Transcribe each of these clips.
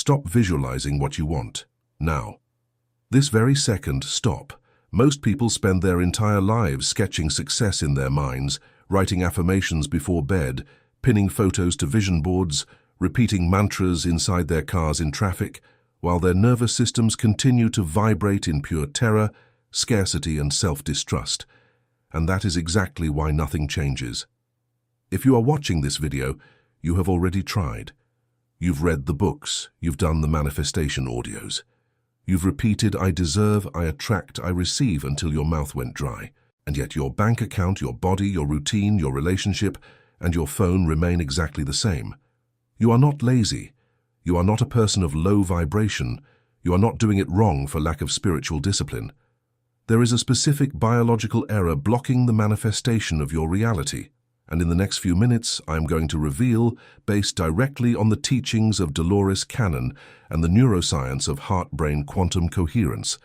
Stop visualizing what you want. Now. This very second, stop. Most people spend their entire lives sketching success in their minds, writing affirmations before bed, pinning photos to vision boards, repeating mantras inside their cars in traffic, while their nervous systems continue to vibrate in pure terror, scarcity, and self-distrust. And that is exactly why nothing changes. If you are watching this video, you have already tried. You've read the books, you've done the manifestation audios. You've repeated, I deserve, I attract, I receive until your mouth went dry. And yet your bank account, your body, your routine, your relationship, and your phone remain exactly the same. You are not lazy. You are not a person of low vibration. You are not doing it wrong for lack of spiritual discipline. There is a specific biological error blocking the manifestation of your reality. And in the next few minutes, I am going to reveal, based directly on the teachings of Dolores and the neuroscience of heart-brain quantum coherence,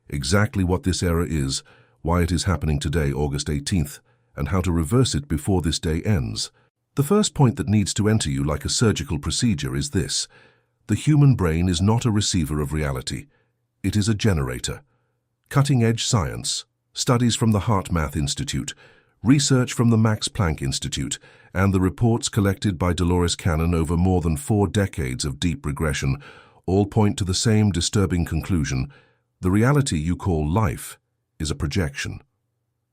exactly what this error is, why it is happening today, August 18th, and how to reverse it before this day ends. The first point that needs to enter you like a surgical procedure is this. The human brain is not a receiver of reality. It is a generator. Cutting-edge science, studies from the HeartMath Institute, research from the Max Planck Institute, and the reports collected by Dolores over more than 4 decades of deep regression all point to the same disturbing conclusion. The reality you call life is a projection.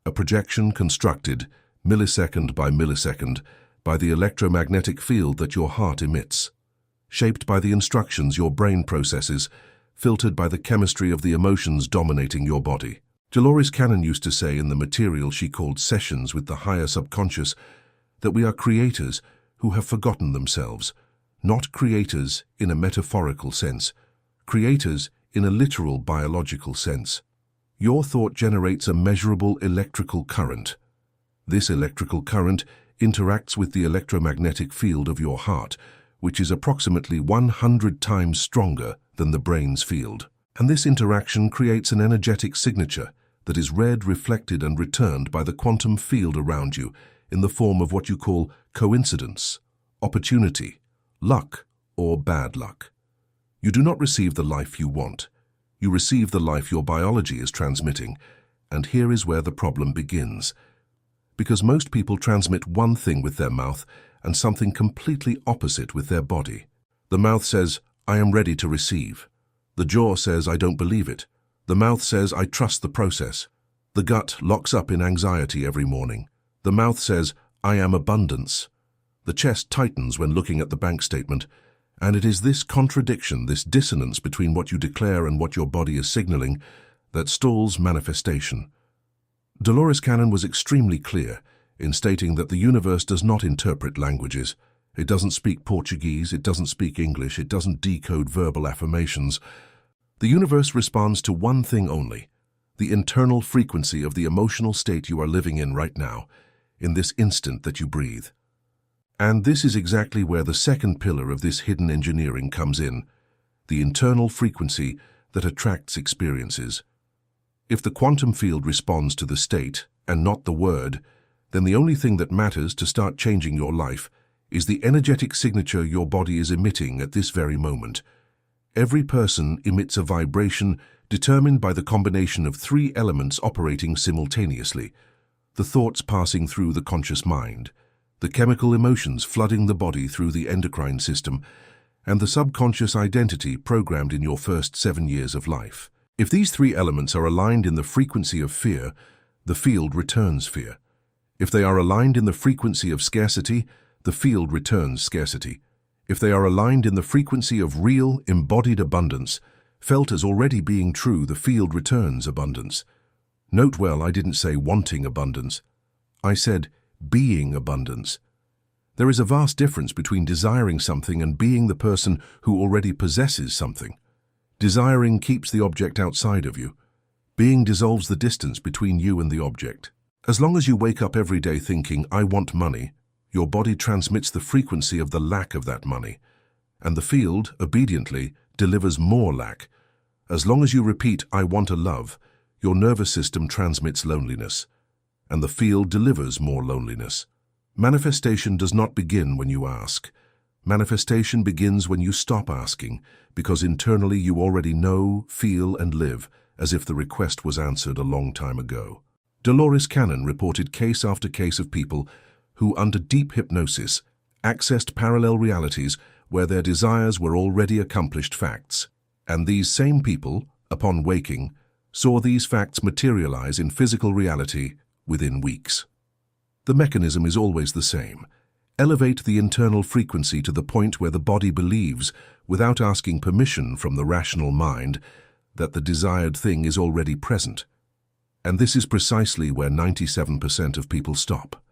A projection constructed, millisecond by millisecond, by the electromagnetic field that your heart emits, shaped by the instructions your brain processes, filtered by the chemistry of the emotions dominating your body. Dolores used to say in the material she called Sessions with the Higher Subconscious that we are creators who have forgotten themselves, not creators in a metaphorical sense, creators in a literal biological sense. Your thought generates a measurable electrical current. This electrical current interacts with the electromagnetic field of your heart, which is approximately 100 times stronger than the brain's field. And this interaction creates an energetic signature that is read, reflected, and returned by the quantum field around you in the form of what you call coincidence, opportunity, luck, or bad luck. You do not receive the life you want. You receive the life your biology is transmitting. And here is where the problem begins. Because most people transmit one thing with their mouth and something completely opposite with their body. The mouth says, I am ready to receive. The jaw says, I don't believe it. The mouth says, I trust the process. The gut locks up in anxiety every morning. The mouth says, I am abundance. The chest tightens when looking at the bank statement. And it is this contradiction, this dissonance between what you declare and what your body is signaling, that stalls manifestation. Dolores was extremely clear in stating that the universe does not interpret languages. It doesn't speak Portuguese, it doesn't speak English, it doesn't decode verbal affirmations. The universe responds to one thing only, the internal frequency of the emotional state you are living in right now, in this instant that you breathe. And this is exactly where the second pillar of this hidden engineering comes in, the internal frequency that attracts experiences. If the quantum field responds to the state and not the word, then the only thing that matters to start changing your life is the energetic signature your body is emitting at this very moment. Every person emits a vibration determined by the combination of 3 elements operating simultaneously: the thoughts passing through the conscious mind, the chemical emotions flooding the body through the endocrine system, and the subconscious identity programmed in your first 7 years of life. If these 3 elements are aligned in the frequency of fear, the field returns fear. If they are aligned in the frequency of scarcity, the field returns scarcity. If they are aligned in the frequency of real, embodied abundance, felt as already being true, the field returns abundance. Note well, I didn't say wanting abundance. I said being abundance. There is a vast difference between desiring something and being the person who already possesses something. Desiring keeps the object outside of you. Being dissolves the distance between you and the object. As long as you wake up every day thinking, I want money, your body transmits the frequency of the lack of that money, and the field, obediently, delivers more lack. As long as you repeat, I want a love, your nervous system transmits loneliness, and the field delivers more loneliness. Manifestation does not begin when you ask. Manifestation begins when you stop asking, because internally you already know, feel, and live as if the request was answered a long time ago. Dolores Cannon reported case after case of people who, under deep hypnosis, accessed parallel realities where their desires were already accomplished facts. And these same people, upon waking, saw these facts materialize in physical reality within weeks. The mechanism is always the same. Elevate the internal frequency to the point where the body believes, without asking permission from the rational mind, that the desired thing is already present. And this is precisely where 97% of people stop.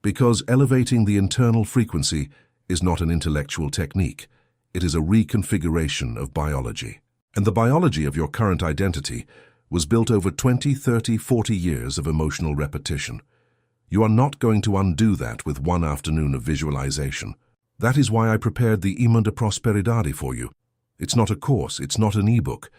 Because elevating the internal frequency is not an intellectual technique. It is a reconfiguration of biology. And the biology of your current identity was built over 20, 30, 40 years of emotional repetition. You are not going to undo that with one afternoon of visualization. That is why I prepared the Imán de Prosperidad for you. It's not a course, it's not an ebook.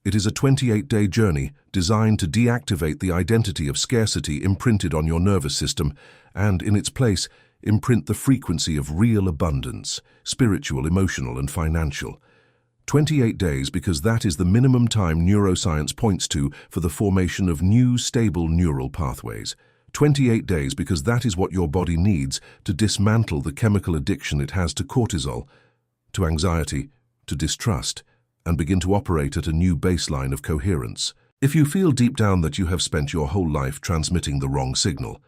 It is a 28-day journey designed to deactivate the identity of scarcity imprinted on your nervous system and, in its place, imprint the frequency of real abundance, spiritual, emotional, and financial. 28 days because that is the minimum time neuroscience points to for the formation of new, stable neural pathways. 28 days because that is what your body needs to dismantle the chemical addiction it has to cortisol, to anxiety, to distrust, and begin to operate at a new baseline of coherence. If you feel deep down that you have spent your whole life transmitting the wrong signal,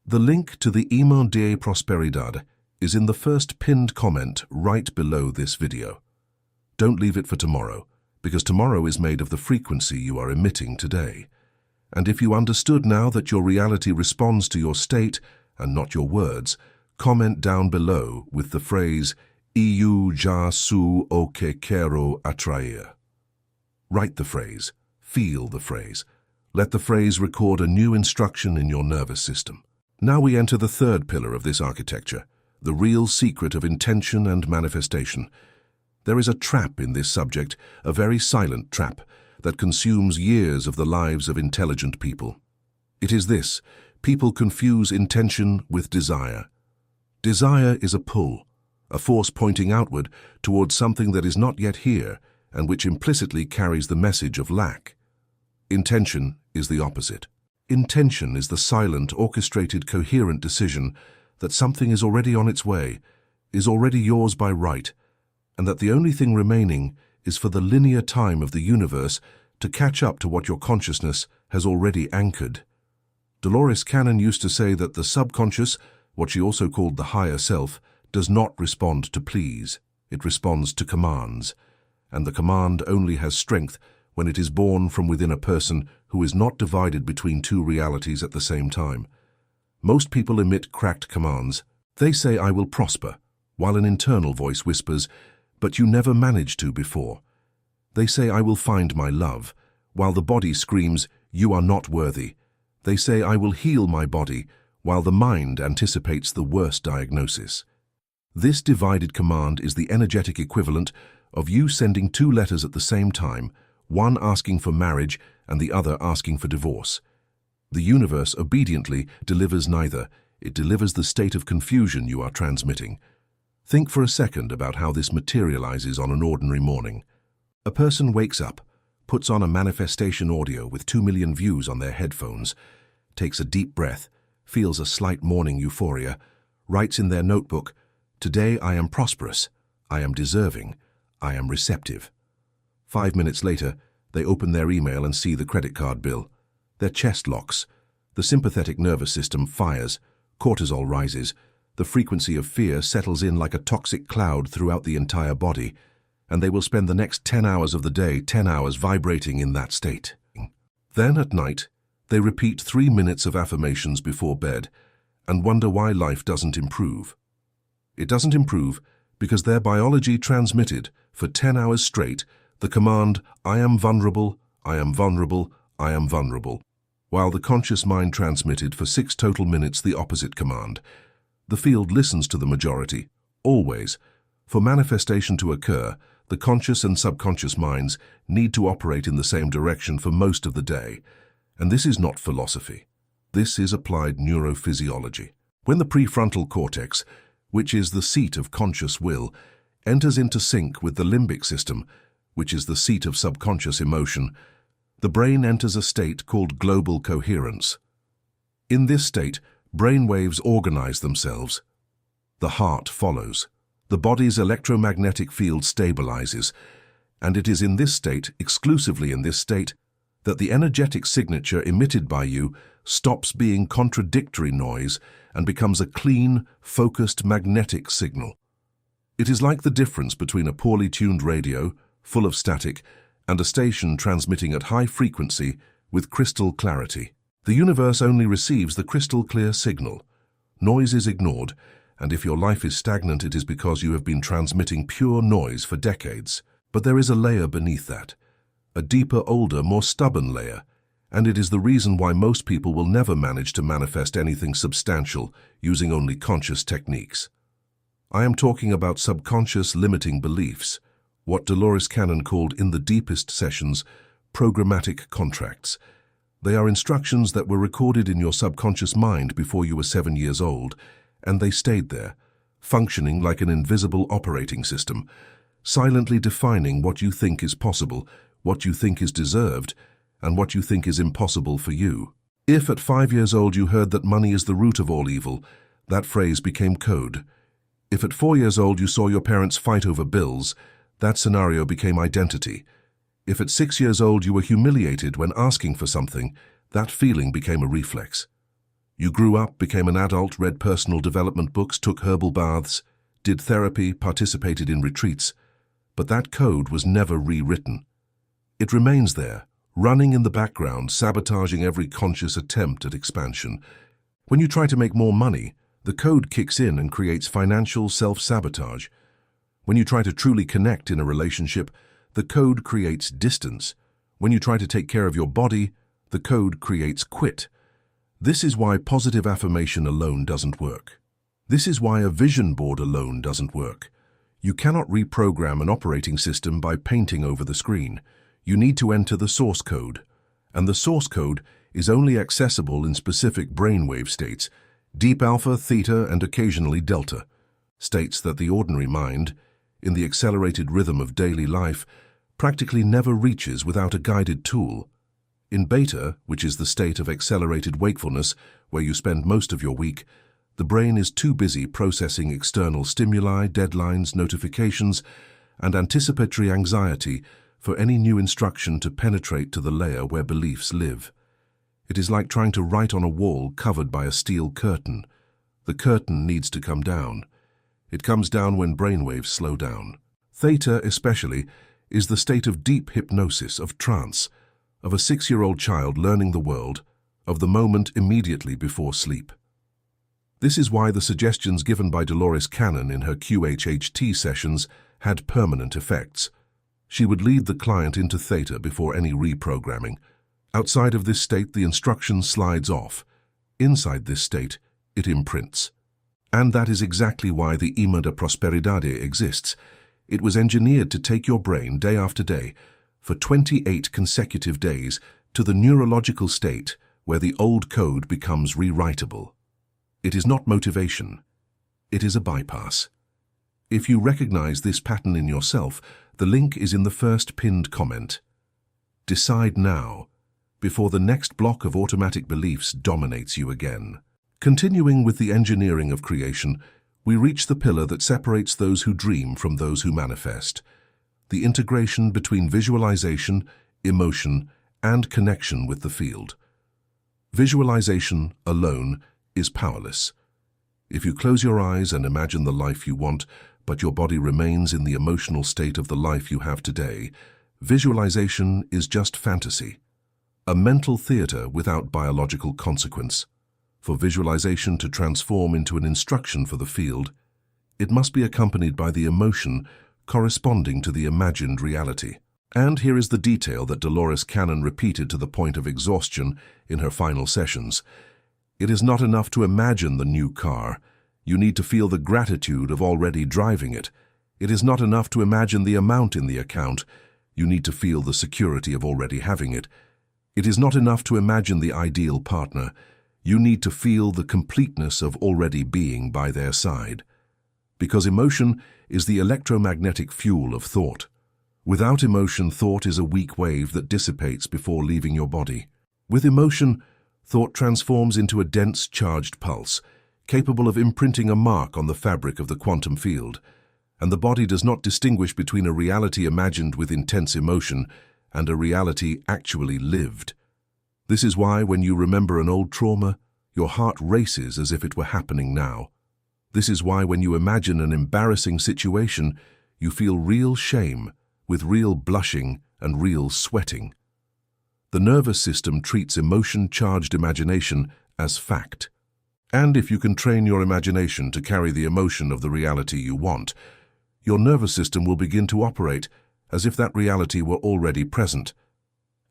the link to the Imán de Prosperidad is in the first pinned comment right below this video. Don't leave it for tomorrow, because tomorrow is made of the frequency you are emitting today. And if you understood now that your reality responds to your state and not your words, comment down below with the phrase "Eu já sou o que quero atrair." Write the phrase, feel the phrase. Let the phrase record a new instruction in your nervous system. Now we enter the third pillar of this architecture, the real secret of intention and manifestation. There is a trap in this subject, a very silent trap, that consumes years of the lives of intelligent people. It is this: people confuse intention with desire. Desire is a pull, a force pointing outward towards something that is not yet here and which implicitly carries the message of lack. Intention is the opposite. Intention is the silent, orchestrated, coherent decision that something is already on its way, is already yours by right, and that the only thing remaining is for the linear time of the universe to catch up to what your consciousness has already anchored. Dolores Cannon used to say that the subconscious, what she also called the higher self, does not respond to pleas. It responds to commands, and the command only has strength when it is born from within a person who is not divided between two realities at the same time. Most people emit cracked commands. They say, "I will prosper," while an internal voice whispers, "But you never managed to before." They say, "I will find my love," while the body screams, "You are not worthy." They say, "I will heal my body," while the mind anticipates the worst diagnosis. This divided command is the energetic equivalent of you sending two letters at the same time, one asking for marriage and the other asking for divorce. The universe obediently delivers neither. It delivers the state of confusion you are transmitting. Think for a second about how this materializes on an ordinary morning. A person wakes up, puts on a manifestation audio with 2 million views on their headphones, takes a deep breath, feels a slight morning euphoria, writes in their notebook, "Today I am prosperous, I am deserving, I am receptive." 5 minutes later, they open their email and see the credit card bill. Their chest locks, the sympathetic nervous system fires, cortisol rises, the frequency of fear settles in like a toxic cloud throughout the entire body, and they will spend the next 10 hours of the day, 10 hours vibrating in that state. Then at night, they repeat 3 minutes of affirmations before bed and wonder why life doesn't improve. It doesn't improve because their biology transmitted, for 10 hours straight, the command, "I am vulnerable, I am vulnerable, I am vulnerable," while the conscious mind transmitted for 6 total minutes the opposite command. The field listens to the majority, always. For manifestation to occur, the conscious and subconscious minds need to operate in the same direction for most of the day. And this is not philosophy. This is applied neurophysiology. When the prefrontal cortex, which is the seat of conscious will, enters into sync with the limbic system, which is the seat of subconscious emotion, the brain enters a state called global coherence. In this state, brain waves organize themselves. The heart follows. The body's electromagnetic field stabilizes, and it is in this state, exclusively in this state, that the energetic signature emitted by you stops being contradictory noise and becomes a clean, focused magnetic signal. It is like the difference between a poorly tuned radio, full of static, and a station transmitting at high frequency with crystal clarity. The universe only receives the crystal clear signal. Noise is ignored, and if your life is stagnant, it is because you have been transmitting pure noise for decades. But there is a layer beneath that, a deeper, older, more stubborn layer, and it is the reason why most people will never manage to manifest anything substantial using only conscious techniques. I am talking about subconscious limiting beliefs, what Dolores Cannon called in the deepest sessions, programmatic contracts. They are instructions that were recorded in your subconscious mind before you were 7 years old, and they stayed there, functioning like an invisible operating system, silently defining what you think is possible, what you think is deserved, and what you think is impossible for you. If at 5 years old you heard that money is the root of all evil, that phrase became code. If at 4 years old you saw your parents fight over bills, that scenario became identity. If at 6 years old you were humiliated when asking for something, that feeling became a reflex. You grew up, became an adult, read personal development books, took herbal baths, did therapy, participated in retreats, but that code was never rewritten. It remains there, running in the background, sabotaging every conscious attempt at expansion. When you try to make more money, the code kicks in and creates financial self-sabotage. When you try to truly connect in a relationship, the code creates distance. When you try to take care of your body, the code creates quit. This is why positive affirmation alone doesn't work. This is why a vision board alone doesn't work. You cannot reprogram an operating system by painting over the screen. You need to enter the source code, and the source code is only accessible in specific brainwave states, deep alpha, theta, and occasionally delta, states that the ordinary mind, in the accelerated rhythm of daily life, practically never reaches without a guided tool. In beta, which is the state of accelerated wakefulness, where you spend most of your week, the brain is too busy processing external stimuli, deadlines, notifications, and anticipatory anxiety for any new instruction to penetrate to the layer where beliefs live. It is like trying to write on a wall covered by a steel curtain. The curtain needs to come down. It comes down when brainwaves slow down. Theta, especially, is the state of deep hypnosis, of trance, of a 6-year-old child learning the world, of the moment immediately before sleep. This is why the suggestions given by Dolores Cannon in her QHHT sessions had permanent effects. She would lead the client into theta before any reprogramming. Outside of this state, the instruction slides off. Inside this state, it imprints. And that is exactly why the Ima de Prosperidade exists. It was engineered to take your brain day after day, for 28 consecutive days, to the neurological state where the old code becomes rewritable. It is not motivation. It is a bypass. If you recognize this pattern in yourself, the link is in the first pinned comment. Decide now, before the next block of automatic beliefs dominates you again. Continuing with the engineering of creation, we reach the pillar that separates those who dream from those who manifest. The integration between visualization, emotion, and connection with the field. Visualization alone is powerless. If you close your eyes and imagine the life you want, but your body remains in the emotional state of the life you have today, visualization is just fantasy, a mental theater without biological consequence. For visualization to transform into an instruction for the field, it must be accompanied by the emotion corresponding to the imagined reality. And here is the detail that Dolores Cannon repeated to the point of exhaustion in her final sessions. It is not enough to imagine the new car. You need to feel the gratitude of already driving it. It is not enough to imagine the amount in the account. You need to feel the security of already having it. It is not enough to imagine the ideal partner. You need to feel the completeness of already being by their side. Because emotion is the electromagnetic fuel of thought. Without emotion, thought is a weak wave that dissipates before leaving your body. With emotion, thought transforms into a dense, charged pulse, capable of imprinting a mark on the fabric of the quantum field, and the body does not distinguish between a reality imagined with intense emotion and a reality actually lived. This is why, when you remember an old trauma, your heart races as if it were happening now. This is why, when you imagine an embarrassing situation, you feel real shame, with real blushing and real sweating. The nervous system treats emotion-charged imagination as fact. And if you can train your imagination to carry the emotion of the reality you want, your nervous system will begin to operate as if that reality were already present.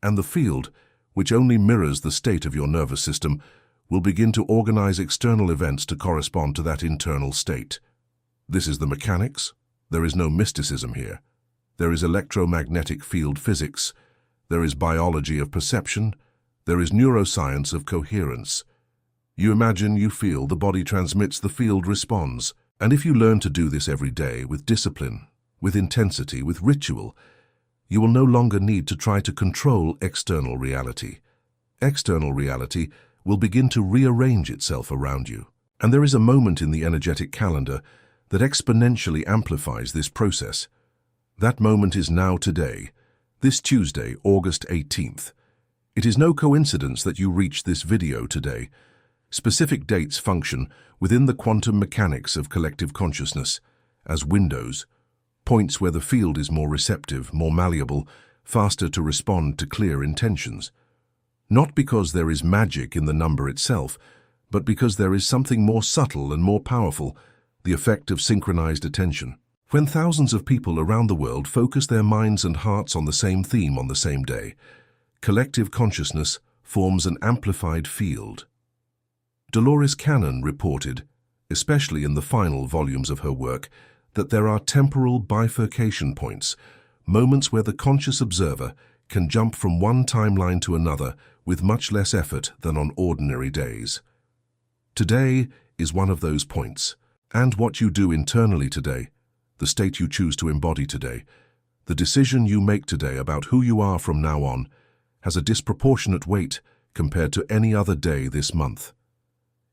And the field, which only mirrors the state of your nervous system, will begin to organize external events to correspond to that internal state. This is the mechanics. There is no mysticism here. There is electromagnetic field physics. There is biology of perception. There is neuroscience of coherence. You imagine, you feel, the body transmits, the field responds. And if you learn to do this every day with discipline, with intensity, with ritual, you will no longer need to try to control external reality. External reality will begin to rearrange itself around you. And there is a moment in the energetic calendar that exponentially amplifies this process. That moment is now today, this Tuesday, August 18th. It is no coincidence that you reach this video today. Specific dates function within the quantum mechanics of collective consciousness as windows, points where the field is more receptive, more malleable, faster to respond to clear intentions. Not because there is magic in the number itself, but because there is something more subtle and more powerful, the effect of synchronized attention. When thousands of people around the world focus their minds and hearts on the same theme on the same day, collective consciousness forms an amplified field. Dolores Cannon reported, especially in the final volumes of her work, that there are temporal bifurcation points, moments where the conscious observer can jump from one timeline to another with much less effort than on ordinary days. Today is one of those points, and what you do internally today, the state you choose to embody today, the decision you make today about who you are from now on, has a disproportionate weight compared to any other day this month.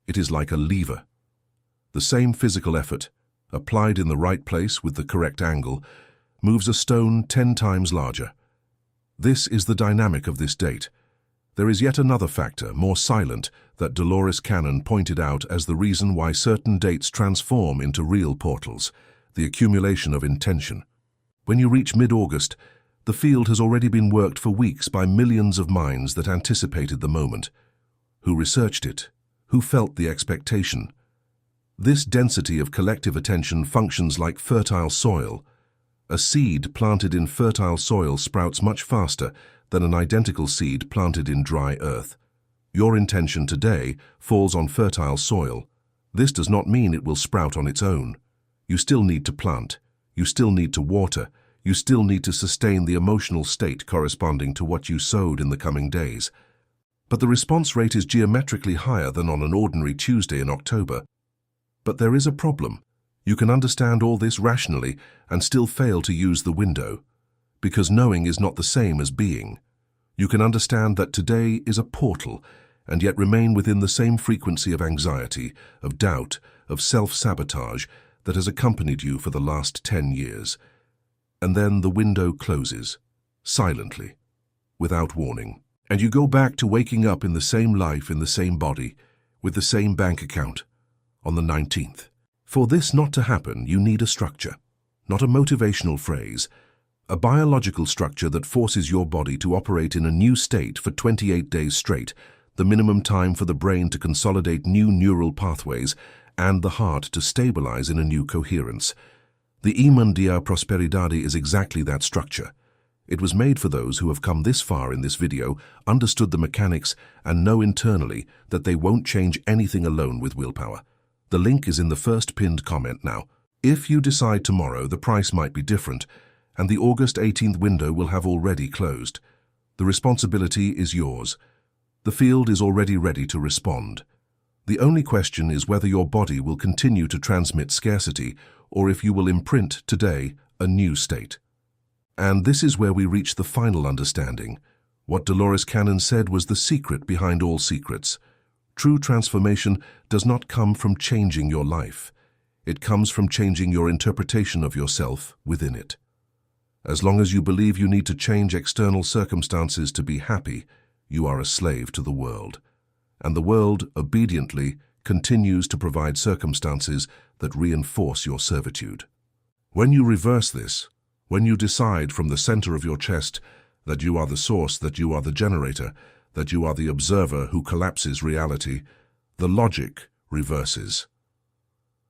It is like a lever. The same physical effort, applied in the right place with the correct angle, moves a stone 10 times larger. This is the dynamic of this date. There is yet another factor, more silent, that Dolores Cannon pointed out as the reason why certain dates transform into real portals: the accumulation of intention. When you reach mid-August, the field has already been worked for weeks by millions of minds that anticipated the moment, who researched it, who felt the expectation. This density of collective attention functions like fertile soil. A seed planted in fertile soil sprouts much faster than an identical seed planted in dry earth. Your intention today falls on fertile soil. This does not mean it will sprout on its own. You still need to plant. You still need to water. You still need to sustain the emotional state corresponding to what you sowed in the coming days. But the response rate is geometrically higher than on an ordinary Tuesday in October. But there is a problem. You can understand all this rationally and still fail to use the window, because knowing is not the same as being. You can understand that today is a portal and yet remain within the same frequency of anxiety, of doubt, of self-sabotage that has accompanied you for the last 10 years. And then the window closes, silently, without warning. And you go back to waking up in the same life, in the same body, with the same bank account, on the 19th. For this not to happen, you need a structure, not a motivational phrase, a biological structure that forces your body to operate in a new state for 28 days straight, the minimum time for the brain to consolidate new neural pathways and the heart to stabilize in a new coherence. The Iman Dia Prosperidade is exactly that structure. It was made for those who have come this far in this video, understood the mechanics, and know internally that they won't change anything alone with willpower. The link is in the first pinned comment now. If you decide tomorrow, the price might be different, and the August 18th window will have already closed. The responsibility is yours. The field is already ready to respond. The only question is whether your body will continue to transmit scarcity or if you will imprint today a new state. And this is where we reach the final understanding. What Dolores Cannon said was the secret behind all secrets. True transformation does not come from changing your life. It comes from changing your interpretation of yourself within it. As long as you believe you need to change external circumstances to be happy, you are a slave to the world. And the world, obediently, continues to provide circumstances that reinforce your servitude. When you reverse this, when you decide from the center of your chest that you are the source, that you are the generator, that you are the observer who collapses reality, the logic reverses.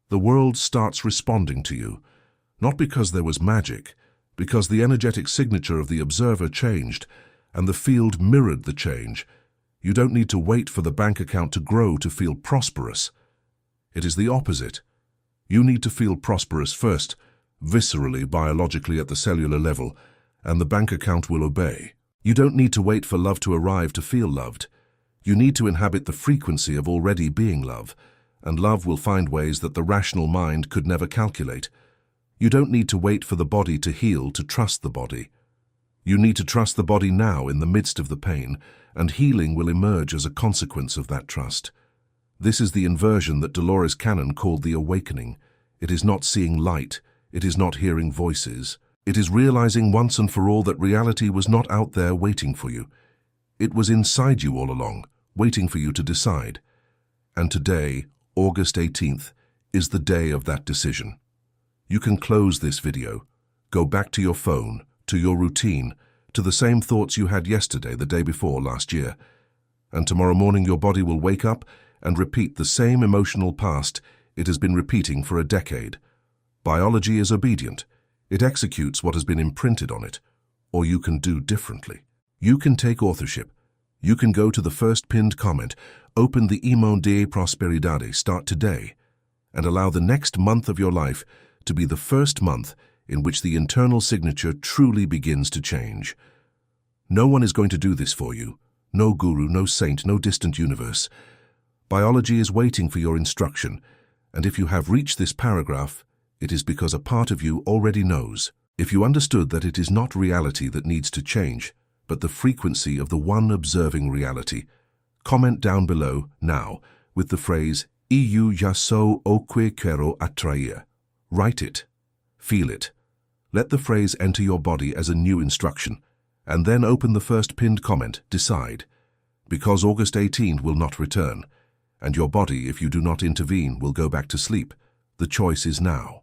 The world starts responding to you, not because there was magic, because the energetic signature of the observer changed, and the field mirrored the change. You don't need to wait for the bank account to grow to feel prosperous. It is the opposite. You need to feel prosperous first, viscerally, biologically at the cellular level, and the bank account will obey. You don't need to wait for love to arrive to feel loved. You need to inhabit the frequency of already being love, and love will find ways that the rational mind could never calculate. You don't need to wait for the body to heal to trust the body. You need to trust the body now in the midst of the pain, and healing will emerge as a consequence of that trust. This is the inversion that Dolores Cannon called the awakening. It is not seeing light. It is not hearing voices. It is realizing once and for all that reality was not out there waiting for you. It was inside you all along, waiting for you to decide. And today, August 18th, is the day of that decision. You can close this video, go back to your phone, to your routine, to the same thoughts you had yesterday, the day before, last year. And tomorrow morning your body will wake up and repeat the same emotional past it has been repeating for a decade. Biology is obedient. It executes what has been imprinted on it. Or you can do differently. You can take authorship. You can go to the first pinned comment, open the Email de Prosperidade, start today, and allow the next month of your life to be the first month in which the internal signature truly begins to change. No one is going to do this for you. No guru, no saint, no distant universe. Biology is waiting for your instruction, and if you have reached this paragraph, it is because a part of you already knows. If you understood that it is not reality that needs to change, but the frequency of the one observing reality, comment down below now with the phrase "Eu já sou o que quero atrair." Write it. Feel it. Let the phrase enter your body as a new instruction, and then open the first pinned comment, decide. Because August 18 will not return, and your body, if you do not intervene, will go back to sleep. The choice is now.